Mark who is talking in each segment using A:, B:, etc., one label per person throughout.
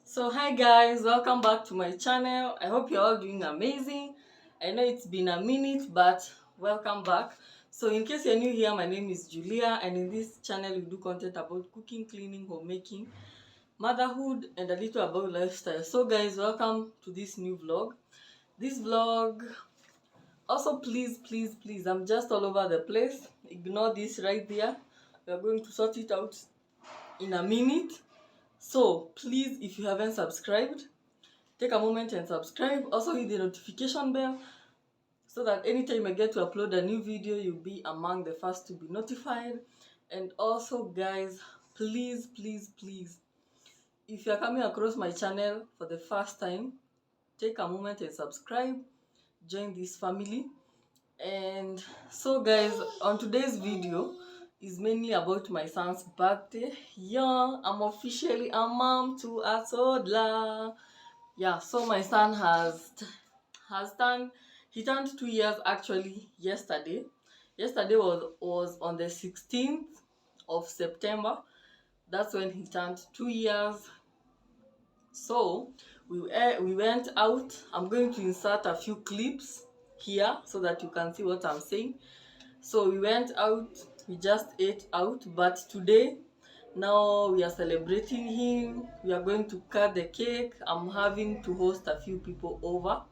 A: So hi guys, welcome back to my channel. I hope you're all doing amazing. I know it's been a minute, but welcome back. So in case you're new here, my name is Julia, and in this channel we do content about cooking, cleaning, homemaking, motherhood, and a little about lifestyle. So guys, welcome to this new vlog. This vlog, also please, I'm just all over the place. Ignore this right there. We are going to sort it out in a minute. So please, if you haven't subscribed, take a moment and subscribe. Also hit the notification bell so that anytime I get to upload a new video, you'll be among the first to be notified. And also guys, please, if you're coming across my channel for the first time, take a moment and subscribe, join this family. And so guys, on today's video is mainly about my son's birthday. Yeah, I'm officially a mom to a toddler. Yeah, so my son has turned, he turned 2 years actually yesterday. Yesterday was on the 16th of September. That's when he turned 2 years. So we went out. I'm going to insert a few clips here so that you can see what I'm saying. So we went out, we just ate out, but today, now we are celebrating him. We are going to cut the cake. I'm having to host a few people over.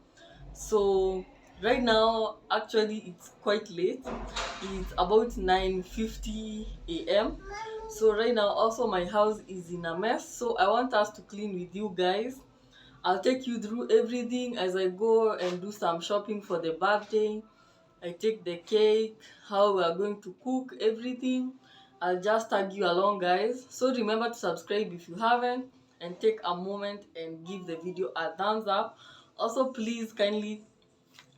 A: So right now, actually it's quite late. It's about 9:50 a.m. So right now also my house is in a mess. So I want us to clean with you guys. I'll take you through everything as I go and do some shopping for the birthday. I take the cake, how we are going to cook, everything. I'll just tag you along guys. So remember to subscribe if you haven't, and take a moment and give the video a thumbs up. Also please kindly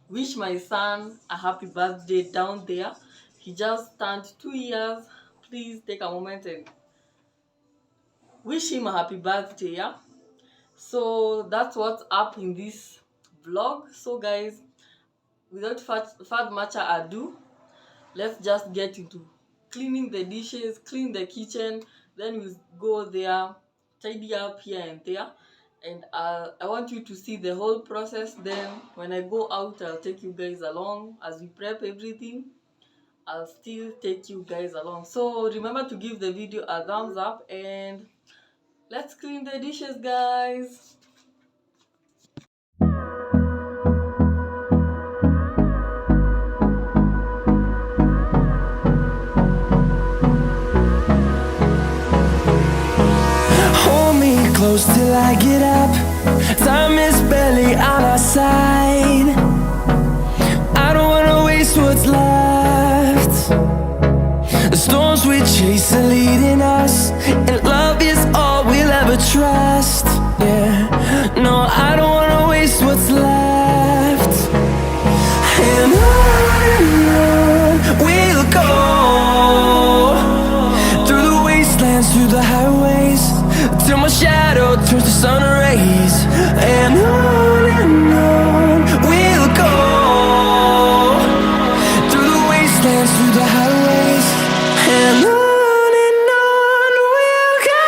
A: wish my son a happy birthday down there. He just turned 2 years. Please take a moment and wish him a happy birthday, yeah? So that's what's up in this vlog. So guys, without much ado, let's just get into cleaning the dishes, clean the kitchen, then we'll go there, tidy up here and there. And I want you to see the whole process. Then when I go out, I'll take you guys along as we prep everything. I'll still take you guys along. So remember to give the video a thumbs up, and let's clean the dishes guys.
B: Close till I get up. Time is barely on our side. I don't wanna waste what's left. The storms we chase are leading us, and love is all we'll ever trust. Yeah, no, I don't wanna waste what's left. And on we'll go, through the wastelands, through the highways, till my shadow turns to sun rays. And on we'll go, through the wastelands, through the highways. And on we'll go.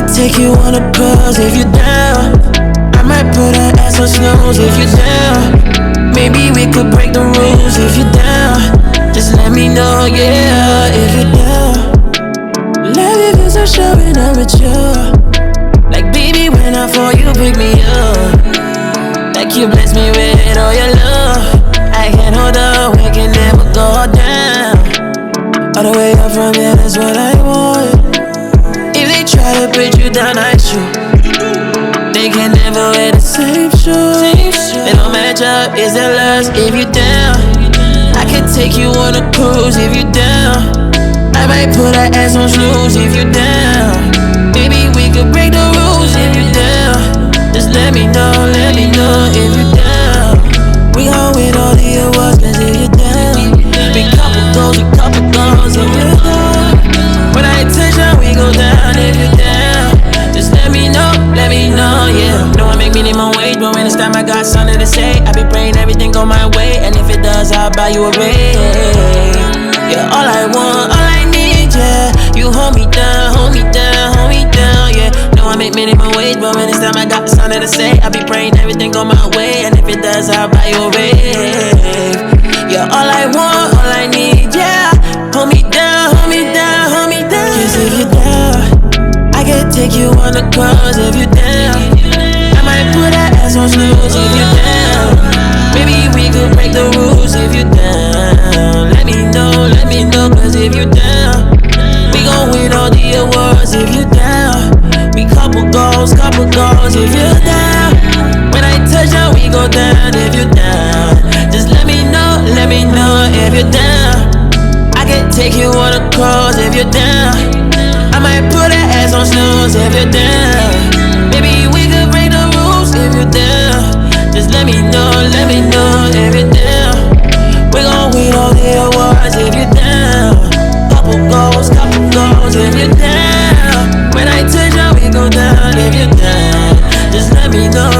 B: could take you on a cruise if you're down. I might put her ass on snooze if you're down. Maybe we could break the rules if you're down. Just let me know, yeah, if you're down. Love you cause I'm showing up with you. Like baby, when I fall, you pick me up. Like you bless me with all your love. I can't hold up, we can never go down. All the way up from here, that's what I want. If they try to put you down, I shoot. They can never wear the same shoes. They don't match up, it's their lust if you down. I could take you on a cruise if you down. I might put her ass on snooze if you down. Maybe we could break the rules if you down. Just let me know if you down. We gon' win all the awards cause if you down. Big couple goals if you down. When I touch down, we go down if you down. Just let me know, yeah. Know I make minimum wage, but when it's time I got something to say. I be praying everything go my way, and if it does, I'll buy you a ring. Yeah, all I want, all I need, yeah. You hold me down, yeah. Know I make minimum wage, but when it's time I got something to say. I be praying everything go my way, and if it does, I'll buy you a ring. Yeah, all I want, all I need, yeah. Hold me down. Cause if you're down, I can take you on the cruise if you're down. I might put that ass on snooze if you're down. Maybe we could break the rules if you're down. Let me know, cause if you're down, we gon' win all the awards if you're down. We couple goals if you're down. When I touch down, we go down if you're down. Just let me know if you're down. I can take you on a cruise if you're down. I might put that ass on snooze if you're down. Maybe we could break the rules if you're down. Just let me know if you're down. We gon' win all the awards if you're down. Couple goals if you're down. When I touch down, we go down if you're down. Just let me know.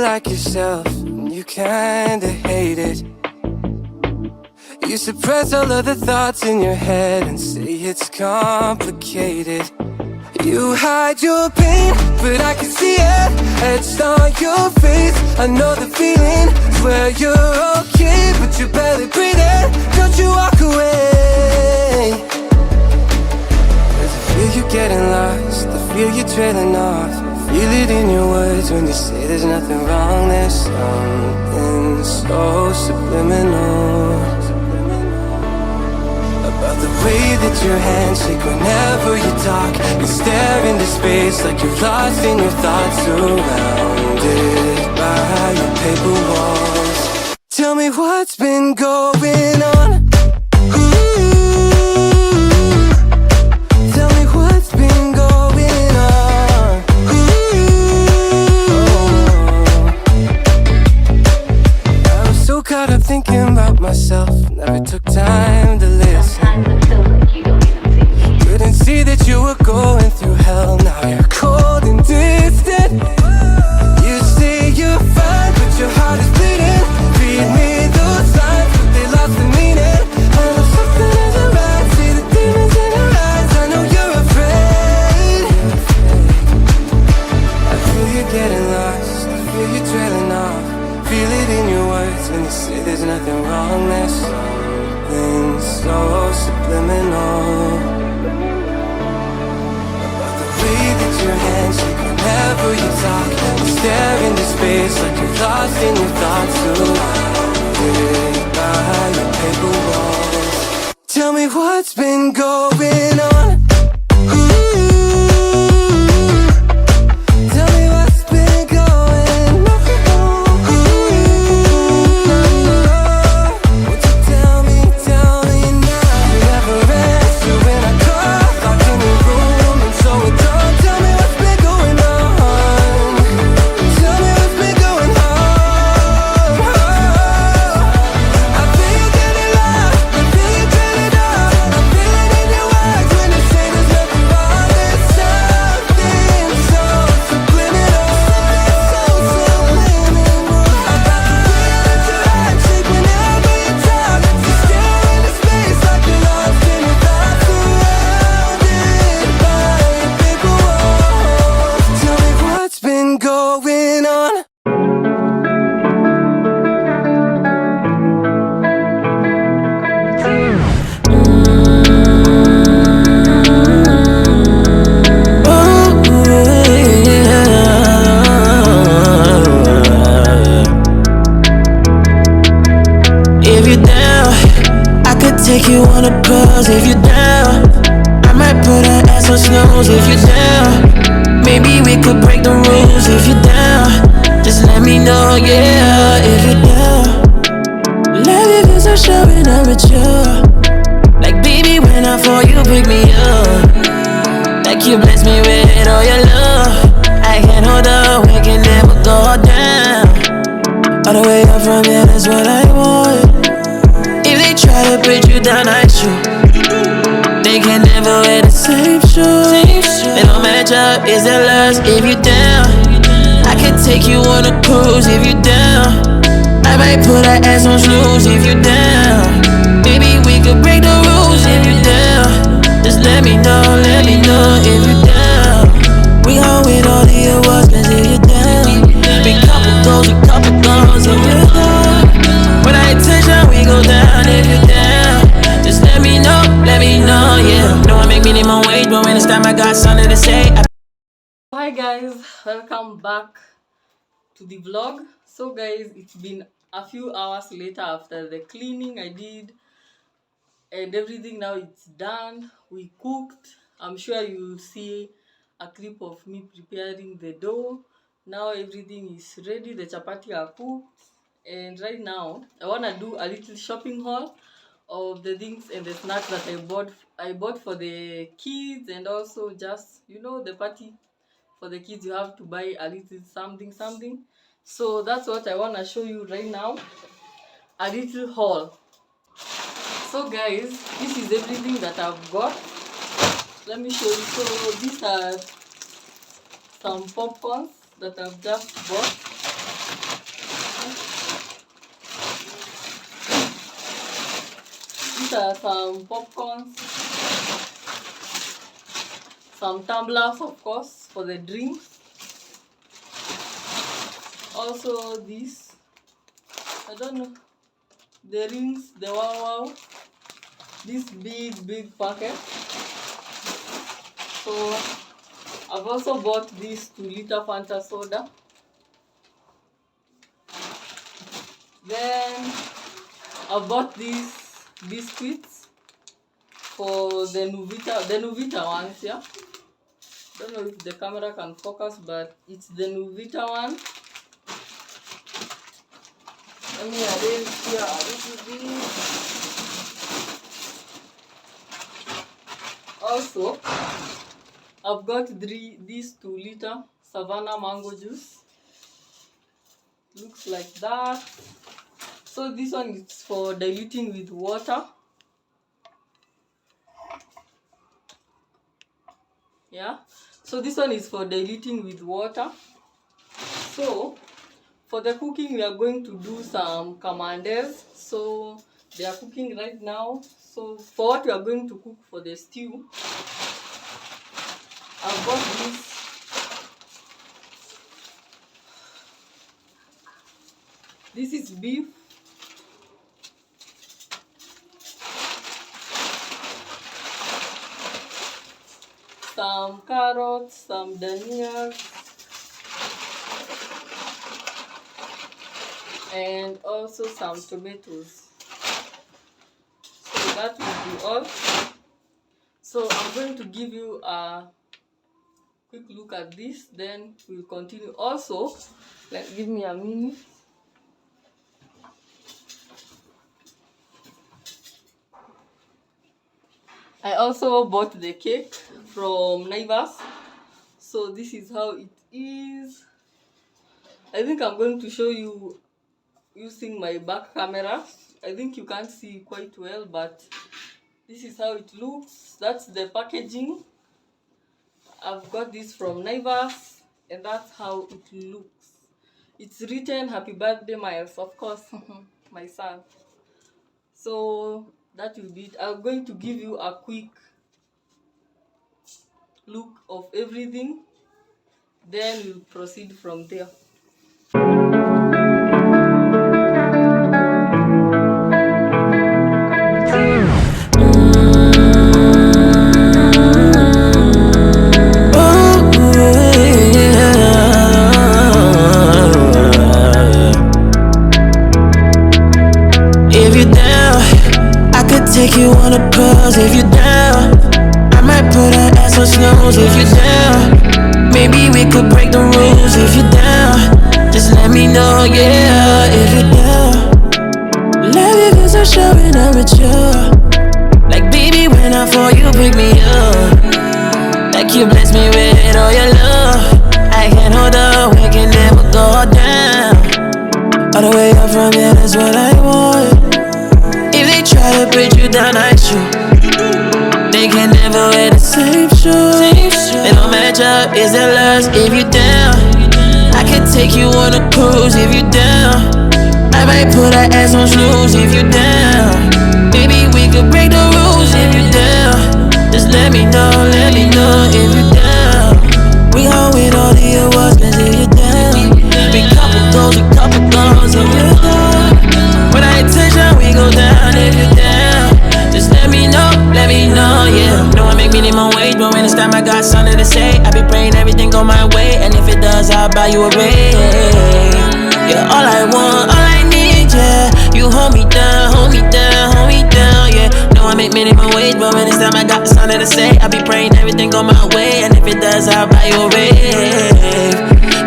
B: like yourself, and you kinda hate it. You suppress all of the thoughts in your head and say it's complicated. You hide your pain, but I can see it etched on your face. I know the feeling, swear you're okay, but you're barely breathing. Don't you walk away. 'Cause I feel you getting lost, I feel you trailing off. Feel it in your words when you say there's nothing wrong. There's something so subliminal about the way that your hands shake whenever you talk. You stare into space like you're lost in your thoughts, surrounded by your paper walls. Tell me what's been going on. Tell me what's been going on. I was so caught up thinking about myself, never took time to listen. Couldn't see that you were going through hell. Now you're cold and distant. You say you're fine, but your heart is bleeding. Read me those lines, but they lost the meaning. I know something isn't right. See the demons in your eyes. I know you're afraid. I feel you getting lost, I feel you trailing off. Feel it in your words when you say there's nothing wrong. There's something so subliminal about the way that your hands shake whenever you talk. You stare into space like you're lost in your thoughts, surrounded by your paper walls. Tell me what's been going on. Tell me what's been going on. Won't you tell me now? You never answer when I call, locked in the room and so done. Tell me what's been going on. Tell me what's been going on. I feel you getting lost, I feel you dreading off. I feel it in your eyes when you say there's nothing wrong. There's something so subliminal, so subliminal about the way that your hands shake whenever you talk. You stare into space like you're lost in your thoughts, surrounded by your paper walls. Tell me what's been going on. If you're down, I could take you on a cruise. If you're down, I might put our ass on snooze. If you're down, maybe we could break the rules. If you're down, just let me know, yeah. If you're down, love you cause I'm showing up with you. Like baby, when I fall, you pick me up. Like you bless me with all your love. I can't hold up, we can never go down. All the way up from here, that's what I want. If they try to put you down, I shoot. They can never wear the same shoes. They don't match up, it's their loss. If you down, I can take you on a cruise. If you down, I might put our ass on snooze. If you down, maybe we could break the rules. If you down, just let me know if you down. We gon' win all the awards, cause if you down, big couple goals, a couple goals. If you down, with our attention, we go down. If you down, just let me know, yeah. Know I make minimum wage, but when it's time I got something to say.
A: Hi guys, welcome back to the vlog. So guys, it's been a few hours later after the cleaning I did and everything. Now it's done. We cooked. I'm sure you'll see a clip of me preparing the dough. Now everything is ready. The chapati are cooked, and right now I want to do a little shopping haul of the things and the snacks that I bought for the kids, and also just, you know, the party for the kids, you have to buy a little something. So that's what I want to show you right now, a little haul. So guys, this is everything that I've got. Let me show you. So these are some popcorns that I've just bought. These are some popcorns, some tumblers, of course, for the drinks. Also this, I don't know, the rings, the wow, this big packet. So I've also bought this 2-liter Fanta soda. Then I bought these biscuits for the Nuvita ones, yeah. Don't know if the camera can focus, but it's the Nuvita one. Let me arrange here a little bit. Also, I've got these 2-liter Savannah mango juice. Looks like that. So this one is for diluting with water. Yeah. So this one is for diluting with water. So for the cooking, we are going to do some camembert. So they are cooking right now. So for what we are going to cook for the stew, I've got this. This is beef. Some carrots, some dania, and also some tomatoes. So that will be all. So I'm going to give you a quick look at this, then we'll continue. Also, give me a minute. I also bought the cake from Naivas. So this is how it is. I think I'm going to show you using my back camera. I think you can't see quite well, but this is how it looks. That's the packaging. I've got this from Naivas, and that's how it looks. It's written "Happy Birthday, Miles," of course, my son. So that will be it. I'm going to give you a quick look of everything, then we'll proceed from there.
B: Take you on a cruise if you're down. I might put her ass on snooze if you're down. Maybe we could break the rules if you're down. Just let me know, yeah, if you're down. Love you cause I'm showing up with you. Like baby, when I fall, you pick me up. Like you bless me with all your love. I can't hold up, we can never go down. All the way up from here, that's what I want. If they try to break you down, I shoot. They can never wear the same shoes. They don't match up, it's their loss if you down. I can take you on a cruise if you down. I might put her ass on snooze if you down. Maybe we could break the rules if you down. Just let me know if you down. We gon' win all the awards, cause if you down. Big couple goals if you down. When I attention, we go down if you down. Just let me know, yeah. Know I make minimum wage, but when it's time I got something to say. I be praying everything go my way, and if it does, I'll buy you a ring. Yeah, all I want, all I need, yeah. You hold me down, yeah. Know I make minimum wage, but when it's time I got something to say. I be praying everything go my way, and if it does, I'll buy you a ring.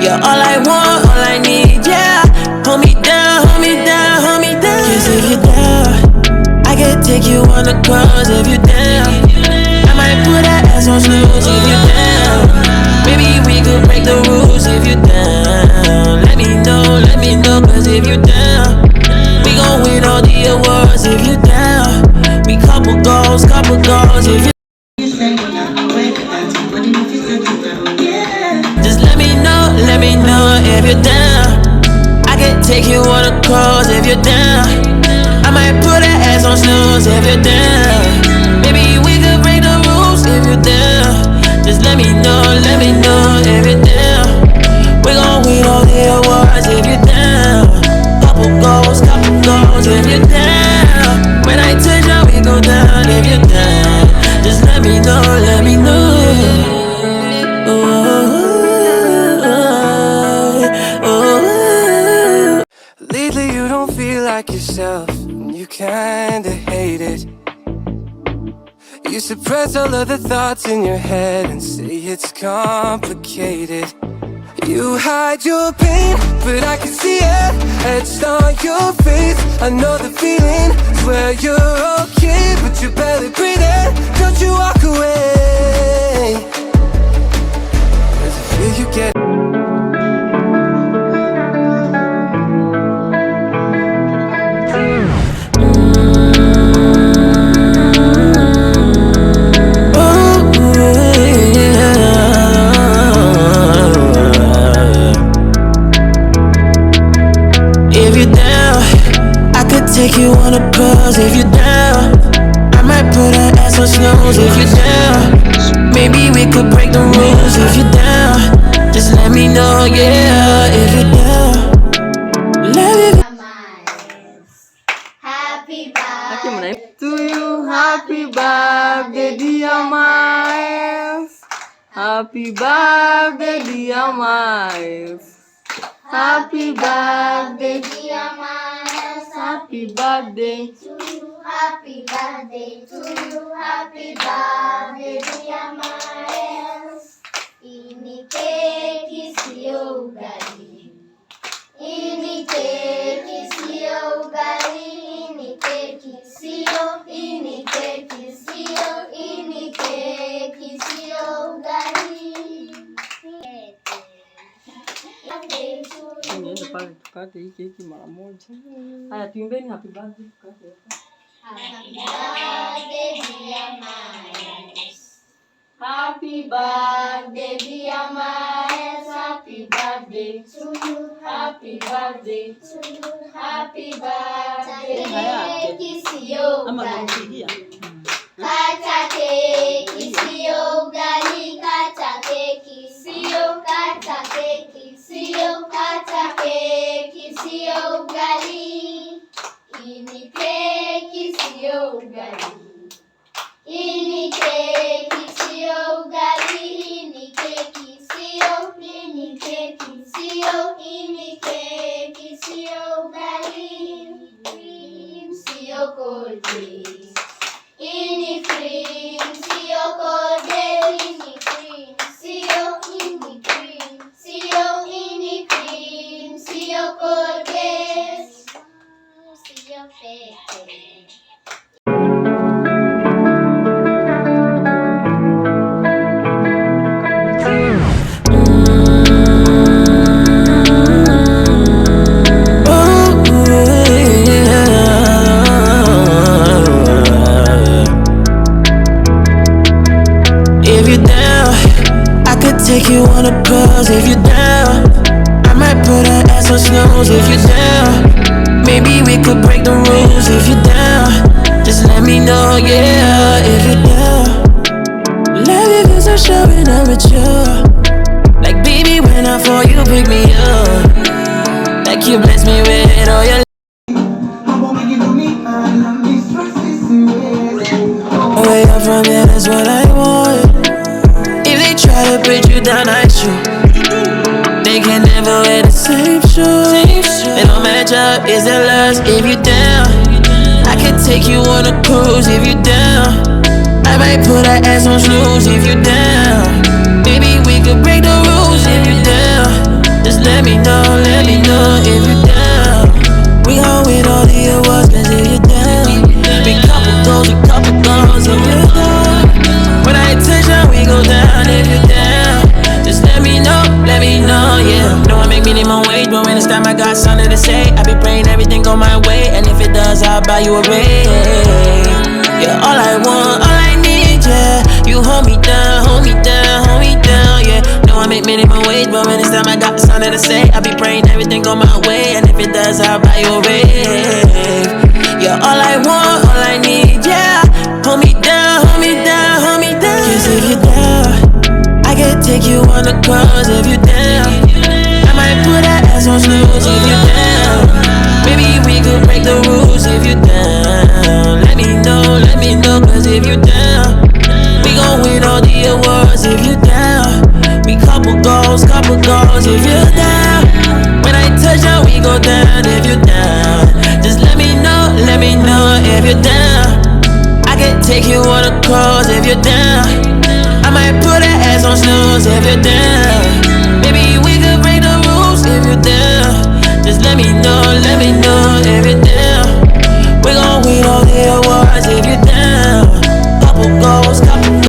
B: Yeah, all I want, all I need, yeah. Hold me down, cause if you down, I can take you on the cruise if you down. I might put that ass on snooze if you down. Maybe we could break the rules if you down. Let me know, cause if you down, we gon' win all the awards if you down. We couple goals if you. Just let me know if you're down. I can take you on a cruise if you're down. I might put her ass on snooze if you're down. Maybe we could break the rules if you're down. Just let me know if you're down. We gon' win all the awards if you're down. Couple goals if you're down. When I touch down, we go down if you're down. Just let me know. Lately you don't feel like yourself, and you kinda hate it. You suppress all of the thoughts in your head and say it's complicated. You hide your pain, but I can see it etched on your face. I know the feeling, swear you're okay, but you're barely breathing. Don't you walk away, 'cause I feel you get. Take you on a cruise if you're down. I might put her ass on snooze if you're down. Maybe we could break the rules if you're down. Just let me know, yeah, if you're down. Love you.
C: Happy birthday
A: to you. Happy birthday, dear Miles. Happy birthday, dear Miles. Happy birthday,
C: dear Miles.
A: happy birthday.
C: To you. Happy birthday to you. Happy birthday dear Miles. Ini keki sio ugali. Ini keki sio ugali. Ini keki sio. Ini keki sio. Ini keki sio ugali.
A: Niende pale tukate hii keki mara moja. Haya, tuimbeni happy birthday tukate.
C: Happy birthday dear Miles.
A: Happy birthday, dear Miles. Happy birthday
C: To you.
A: happy birthday
C: To you.
A: happy birthday.
C: Keki sio
A: Ama
C: ugali.
A: nampigia.
C: Kata keki sio ugali. Kata keki sio. Kata keki sio. Kata keki sio ugali. Ini keki sio ugali. Ini keki sio ugali. Ini keki sio. Ini keki sio. Ini keki sio ugali. Cream sio cold drinks. Ini cream sio cold drinks. Ini cream sio. Ini cream sio. Ini cream sio cold drinks. Sio fake.
B: If you're down, I could take you on a cruise if you're down. I might put her ass on snooze if you're down. Maybe we could break the rules if you're down. Just let me know, yeah, if you're down. Love you 'cause I'm showing up with you. Like baby, when I fall, you pick me up. Like you bless me with all your. Way up from here, that's what I want. If they try to break you down, I shoot. They can never wear the same shoes. They don't match up, is their lust if you down. I can take you on a cruise if you down. I might put her ass on snooze if you down. Maybe we could break the rules if you down. Just let me know if you down. We gon' win all the awards, cause if you down. Big couple goals if you down. When I touch down, we go down if you down. Just let me know, yeah. Know I make minimum wage, but when it's time I got something to say. I be praying everything go my way, and if it does, I'll buy you a ring. Yeah, all I want, all I need, yeah. You hold me down, yeah. Know I make minimum wage, but when it's time I got something to say. I be praying everything go my way, and if it does, I'll buy you a ring. Yeah, all I want, all I need, yeah. take you on the cruise if you down. I might put that ass on snooze if you down. Maybe we could break the rules if you down. Let me know, cause if you down, we gon' win all the awards if you down. We couple goals if you down. When I touch down, we go down if you down. Just let me know if you're down. I can take you on a cruise if you're down. I might put that ass on snooze if you're down. Maybe we could break the rules if you're down. Just let me know if you're down. We gon' win all the awards.